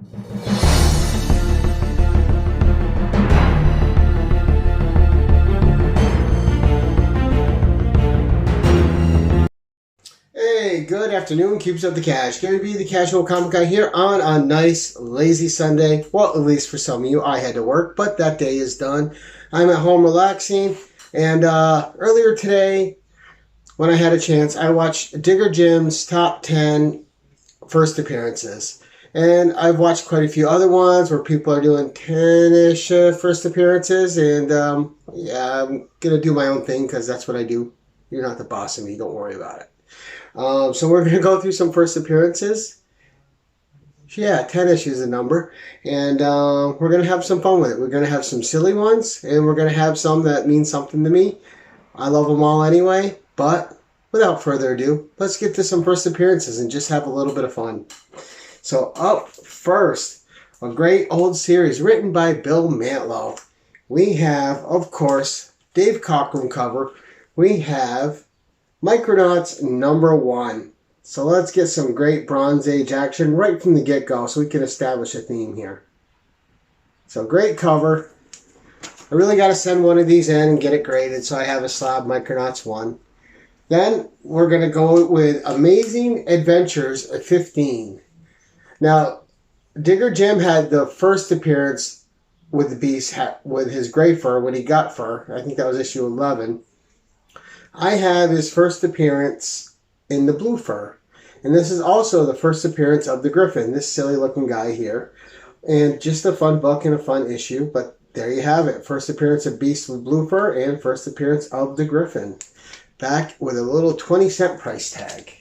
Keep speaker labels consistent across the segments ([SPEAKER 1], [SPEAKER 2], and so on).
[SPEAKER 1] Hey, good afternoon, Cubes of the Cash. Gary B, the Casual Comic Guy here on a nice, lazy Sunday. Well, at least for some of you, I had to work, but that day is done. I'm at home relaxing, and earlier today, when I had a chance, I watched Digger Jim's top 10 first appearances. And I've watched quite a few other ones where people are doing 10-ish first appearances, and yeah, I'm going to do my own thing because that's what I do. You're not the boss of me, don't worry about it. So we're going to go through some first appearances. Yeah, 10-ish is a number. And we're going to have some fun with it. We're going to have some silly ones, and we're going to have some that mean something to me. I love them all anyway, but without further ado, let's get to some first appearances and just have a little bit of fun. So up first, a great old series written by Bill Mantlo. We have, of course, Dave Cockrum cover. We have Micronauts #1. So let's get some great Bronze Age action right from the get-go so we can establish a theme here. So great cover. I really got to send one of these in and get it graded so I have a slab Micronauts 1. Then we're going to go with Amazing Adventures 15. Now, Digger Jim had the first appearance with the Beast with his gray fur when he got fur. I think that was issue 11. I have his first appearance in the blue fur. And this is also the first appearance of the Griffin, this silly looking guy here. And just a fun book and a fun issue, but there you have it. First appearance of Beast with blue fur and first appearance of the Griffin. Back with a little 20-cent price tag.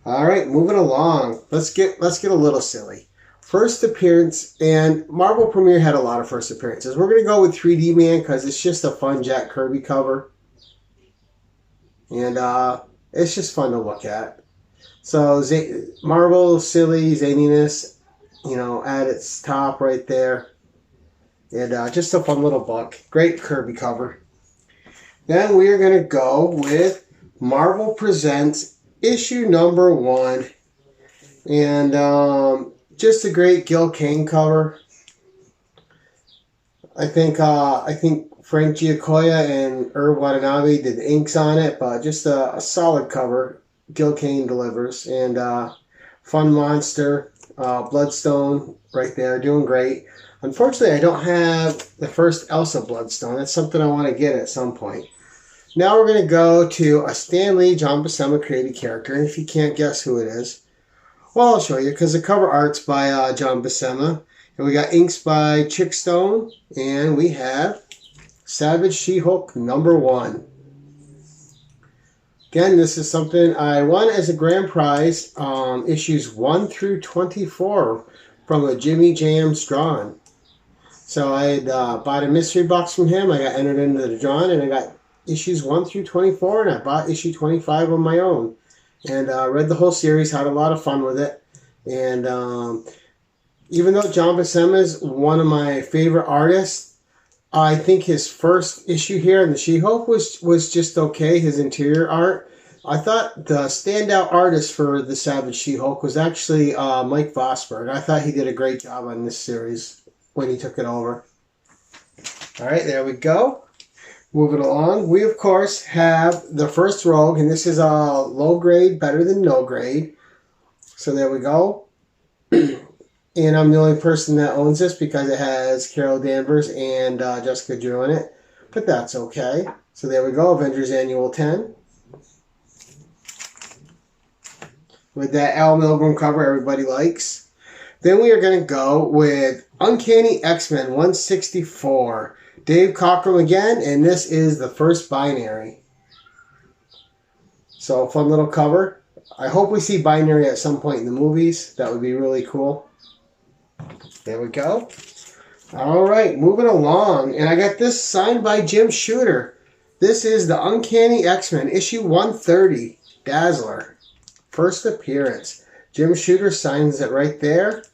[SPEAKER 1] All right, moving along. Let's get a little silly. First appearance, and Marvel Premiere had a lot of first appearances. We're going to go with 3D Man because it's just a fun Jack Kirby cover. And it's just fun to look at. So Marvel silly zaniness, at its top right there. And just a fun little book. Great Kirby cover. Then we are going to go with Marvel Presents issue #1. And just a great Gil Kane cover. I think Frank Giacoia and Irv Watanabe did the inks on it, but just a solid cover. Gil Kane delivers. And fun monster, Bloodstone right there, doing great. Unfortunately, I don't have the first Elsa Bloodstone. That's something I want to get at some point. Now we're going to go to a Stan Lee, John Buscema created character. And if you can't guess who it is, well, I'll show you because the cover art's by John Buscema. And we got inks by Chick Stone. And we have Savage She-Hulk #1. Again, this is something I won as a grand prize, issues 1 through 24 from a Jimmy Jams drawing. So I had bought a mystery box from him. I got entered into the drawing, and I got issues 1 through 24, and I bought issue 25 on my own. And read the whole series, had a lot of fun with it. And even though John Buscema is one of my favorite artists, I think his first issue here in the She-Hulk was just okay, his interior art. I thought the standout artist for the Savage She-Hulk was actually Mike Vosberg. I thought he did a great job on this series when he took it over. All right, there we go. Moving along, we of course have the first Rogue, and this is a low grade, better than no grade. So there we go. And I'm the only person that owns this because it has Carol Danvers and Jessica Drew in it. But that's okay. So there we go, Avengers Annual 10. With that Al Milgrom cover everybody likes. Then we are going to go with Uncanny X-Men 164. Dave Cockrum again, and this is the first binary. So fun little cover. I hope we see binary at some point in the movies. That would be really cool. There we go. All right, moving along. And I got this signed by Jim Shooter. This is the Uncanny X-Men, issue 130, Dazzler. First appearance. Jim Shooter signs it right there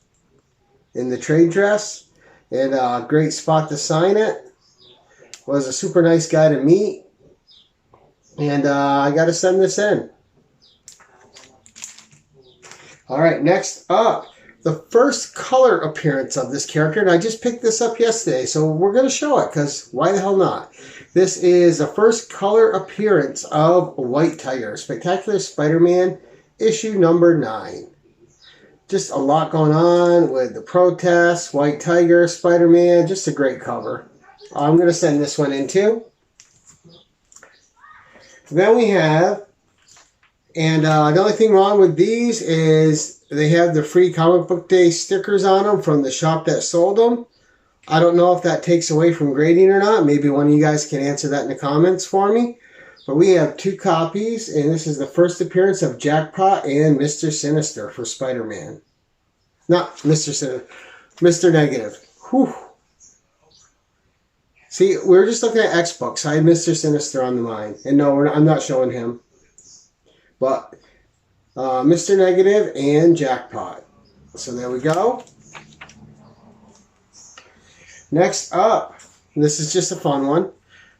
[SPEAKER 1] in the trade dress. And a great spot to sign it. Was a super nice guy to meet. And I got to send this in. All right, next up, the first color appearance of this character, and I just picked this up yesterday, so we're going to show it, because why the hell not? This is the first color appearance of White Tiger, Spectacular Spider-Man, issue number 9. Just a lot going on with the protests, White Tiger, Spider-Man, just a great cover. I'm going to send this one in too. Then we have, and the only thing wrong with these is they have the free Comic Book Day stickers on them from the shop that sold them. I don't know if that takes away from grading or not. Maybe one of you guys can answer that in the comments for me. But we have 2 copies, and this is the first appearance of Jackpot and Mr. Sinister for Spider-Man. Not Mr. Sinister, Mr. Negative. Whew. See, we were just looking at X-Books. I had Mr. Sinister on the mind. And no, I'm not showing him. But Mr. Negative and Jackpot. So there we go. Next up, this is just a fun one.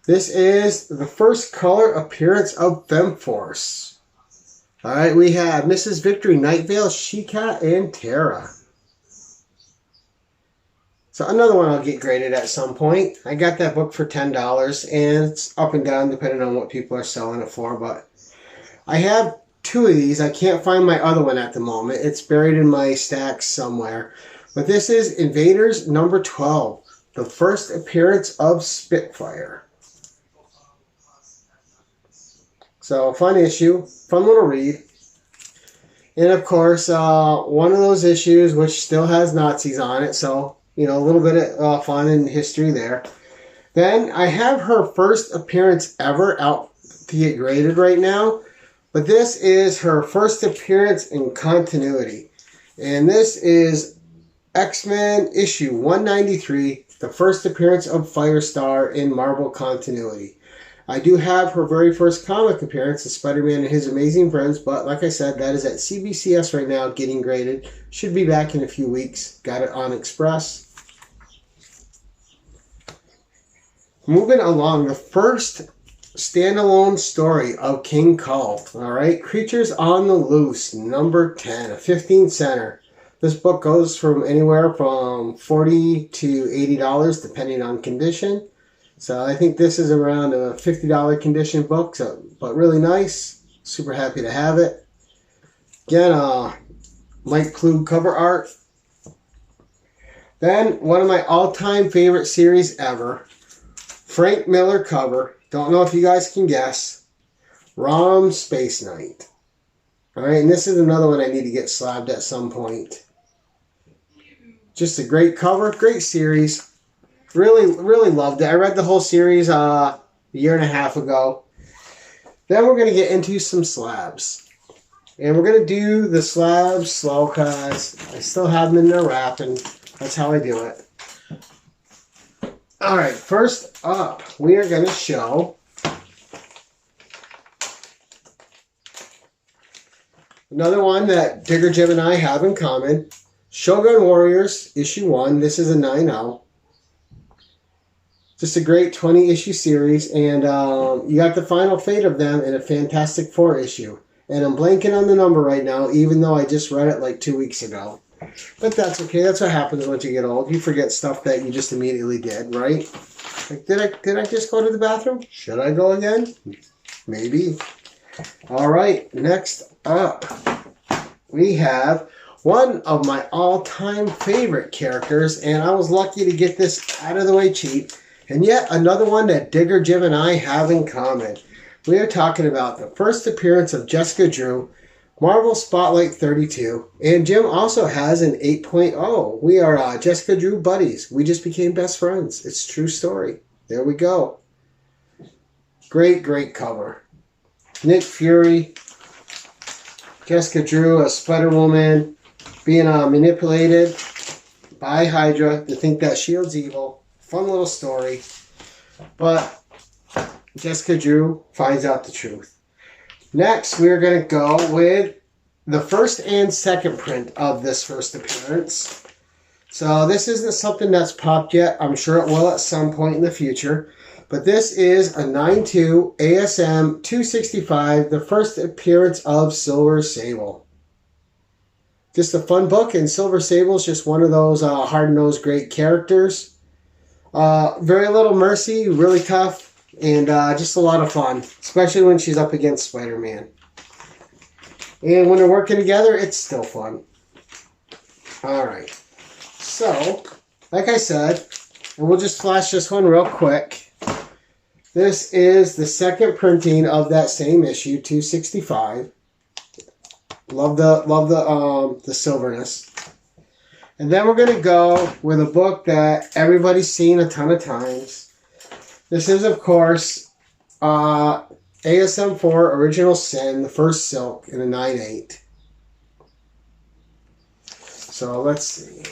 [SPEAKER 1] This is the first color appearance of Femforce. Alright, we have Mrs. Victory, Night Vale, She-Cat, and Terra. So another one I'll get graded at some point. I got that book for $10, and it's up and down depending on what people are selling it for. But I have 2 of these. I can't find my other one at the moment. It's buried in my stacks somewhere. But this is Invaders number 12, the first appearance of Spitfire. So fun issue, fun little read. And of course, one of those issues which still has Nazis on it, so you know, a little bit of fun and history there. Then I have her first appearance ever out to get graded right now. But this is her first appearance in continuity. And this is X-Men issue 193, the first appearance of Firestar in Marvel continuity. I do have her very first comic appearance of Spider-Man and His Amazing Friends, but like I said, that is at CBCS right now getting graded. Should be back in a few weeks. Got it on Express. Moving along, the first standalone story of King Kull. Alright, Creatures on the Loose, number 10, a 15-center. This book goes from anywhere from $40 to $80, depending on condition. So I think this is around a $50 condition book, so, but really nice. Super happy to have it. Again, Mike Klug cover art. Then, one of my all-time favorite series ever, Frank Miller cover. Don't know if you guys can guess. Rom Space Knight. Alright, and this is another one I need to get slabbed at some point. Just a great cover, great series. Really, really loved it. I read the whole series a year and a half ago. Then we're going to get into some slabs. And we're going to do the slabs slow because I still have them in there wrapping. That's how I do it. Alright, first up, we are going to show another one that Digger Jim and I have in common. Shogun Warriors, issue 1. This is a 9-0. Just a great 20-issue series, and you got the final fate of them in a Fantastic Four issue. And I'm blanking on the number right now, even though I just read it like 2 weeks ago. But that's okay. That's what happens once you get old. You forget stuff that you just immediately did, right? Like, did I just go to the bathroom? Should I go again? Maybe. All right. Next up, we have one of my all-time favorite characters, and I was lucky to get this out of the way cheap. And yet another one that Digger Jim and I have in common. We are talking about the first appearance of Jessica Drew, Marvel Spotlight 32. And Jim also has an 8.0. We are Jessica Drew buddies. We just became best friends. It's a true story. There we go. Great, great cover. Nick Fury, Jessica Drew, a Spider-Woman, being manipulated by Hydra to think that S.H.I.E.L.D's evil. Fun little story. But Jessica Drew finds out the truth. Next, we're going to go with the first and second print of this first appearance. So this isn't something that's popped yet. I'm sure it will at some point in the future. But this is a 9.2 ASM 265, the first appearance of Silver Sable. just a fun book, and Silver Sable's just one of those hard-nosed great characters. Very little mercy, really tough, and just a lot of fun, especially when she's up against Spider-Man. And when they're working together, it's still fun. Alright, so, like I said, and we'll just flash this one real quick. This is the second printing of that same issue, 265. Love the silverness. And then we're going to go with a book that everybody's seen a ton of times. This is, of course, ASM4 Original Sin, the first Silk in a 9/8. So let's see.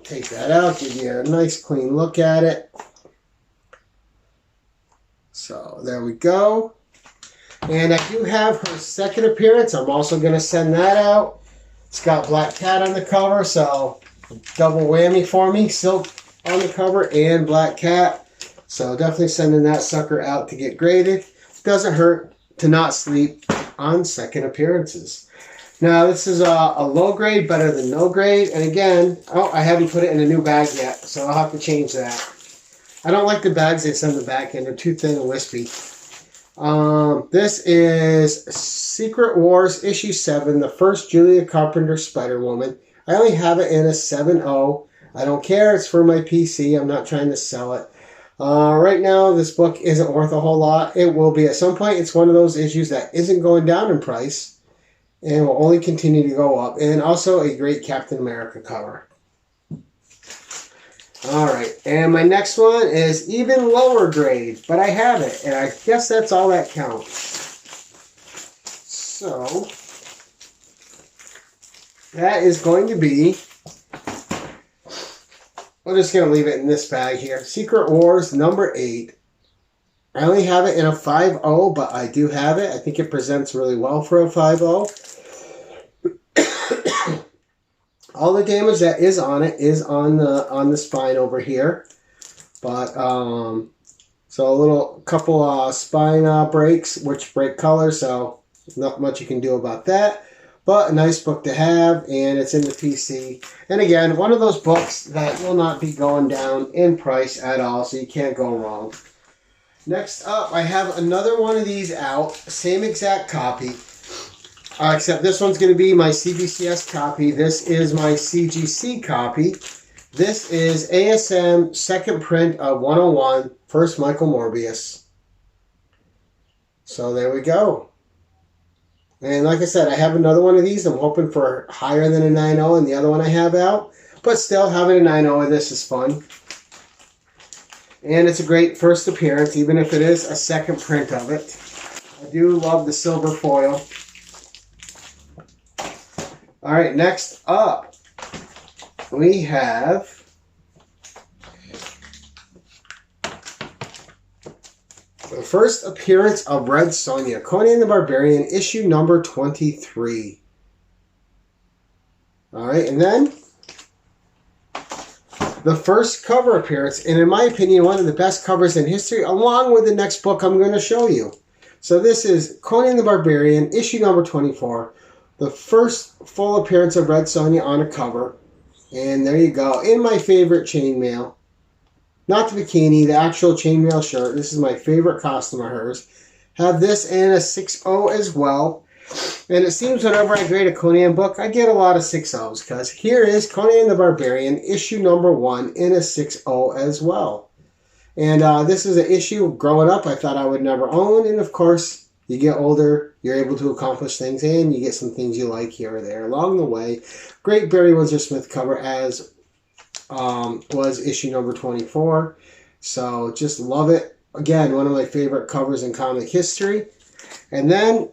[SPEAKER 1] Take that out, give you a nice clean look at it. So there we go. And I do have her second appearance. I'm also going to send that out. It's got Black Cat on the cover, so double whammy for me. Silk on the cover and Black Cat. So definitely sending that sucker out to get graded. Doesn't hurt to not sleep on second appearances. Now this is a low grade, better than no grade. And again, oh, I haven't put it in a new bag yet, so I'll have to change that. I don't like the bags they send the back in. They're too thin and wispy. This is Secret Wars issue 7, the first Julia Carpenter Spider-Woman. I only have it in a 7.0. I don't care. It's for my PC. I'm not trying to sell it. Right now, this book isn't worth a whole lot. It will be at some point. It's one of those issues that isn't going down in price and will only continue to go up. And also a great Captain America cover. Alright, and my next one is even lower grade, but I have it, and I guess that's all that counts. So, that is going to be, we're just going to leave it in this bag here. Secret Wars number 8. I only have it in a 5.0, but I do have it. I think it presents really well for a 5.0. All the damage that is on it is on the spine over here, but so a couple spine breaks, which break color, so not much you can do about that. But a nice book to have, and it's in the PC. And again, one of those books that will not be going down in price at all, so you can't go wrong. Next up, I have another one of these out, same exact copy. Except this one's going to be my CBCS copy. This is my CGC copy. This is ASM second print of 101, first Michael Morbius. So there we go. And like I said, I have another one of these. I'm hoping for higher than a 9.0 and the other one I have out. But still, having a 9.0 of this is fun. And it's a great first appearance, even if it is a second print of it. I do love the silver foil. Alright, next up, we have the first appearance of Red Sonja, Conan the Barbarian, issue number 23. Alright, and then the first cover appearance, and in my opinion, one of the best covers in history, along with the next book I'm going to show you. So this is Conan the Barbarian, issue number 24. The first full appearance of Red Sonja on a cover. And there you go. In my favorite chainmail. Not the bikini, the actual chainmail shirt. This is my favorite costume of hers. Have this in a 6.0 as well. And it seems whenever I grade a Conan book, I get a lot of 6.0s. Because here is Conan the Barbarian, issue number 1 in a 6.0 as well. And this is an issue growing up I thought I would never own. And of course, you get older, you're able to accomplish things, and you get some things you like here or there along the way. Great Barry Windsor-Smith cover, as was issue number 24. So just love it. Again, one of my favorite covers in comic history. And then,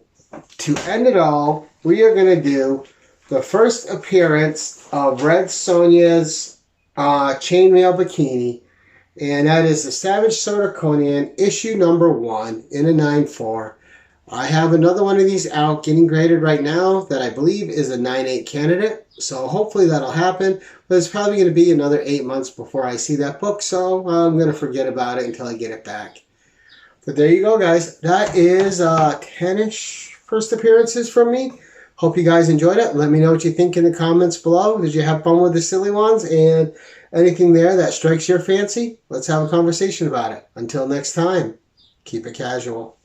[SPEAKER 1] to end it all, we are going to do the first appearance of Red Sonja's chainmail bikini. And that is the Savage Sword of Conan, issue number 1 in a 9.4. I have another one of these out getting graded right now that I believe is a 9.8 candidate. So hopefully that'll happen. But it's probably going to be another 8 months before I see that book. So I'm going to forget about it until I get it back. But there you go, guys. That is 10-ish first appearances from me. Hope you guys enjoyed it. Let me know what you think in the comments below. Did you have fun with the silly ones? And anything there that strikes your fancy? Let's have a conversation about it. Until next time, keep it casual.